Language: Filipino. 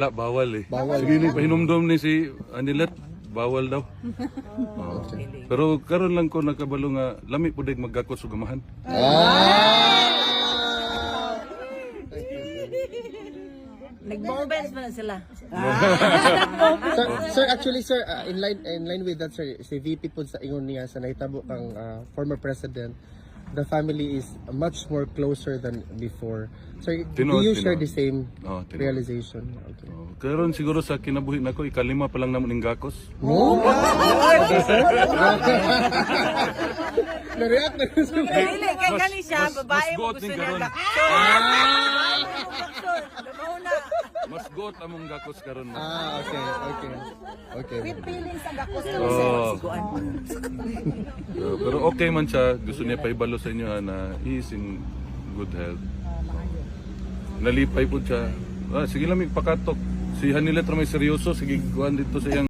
Wala, bawal eh. Bawal. Sige, pahinumdum ni si Anilet, bawal daw. Oo. Pero karon lang ko nakabalo nga lami pud maggakot sa gamahan. Nag-moments pa na sila. Sir, actually sir, in line with that sir, si VP po sa ingon niya sa nahitabo kang former president, the family is much more closer than before. Sir, do you share the same realization? Okay. Karon siguro sa kinabuhi nako ikalima pa lang namon ning gakos. Okay, sir? Na-react na ko sir. Dili, kay kani siya, babae mo gusto niya. Mas got among gakos karon. Okay. With feelings ang gakos Oh. Pero okay man siya, gusto niya paibalo sa inyo na he is in good health. Nalipay po siya. Sige lang pakatok. Si Hanilet ramay seryoso, sige kuan dito sa iyang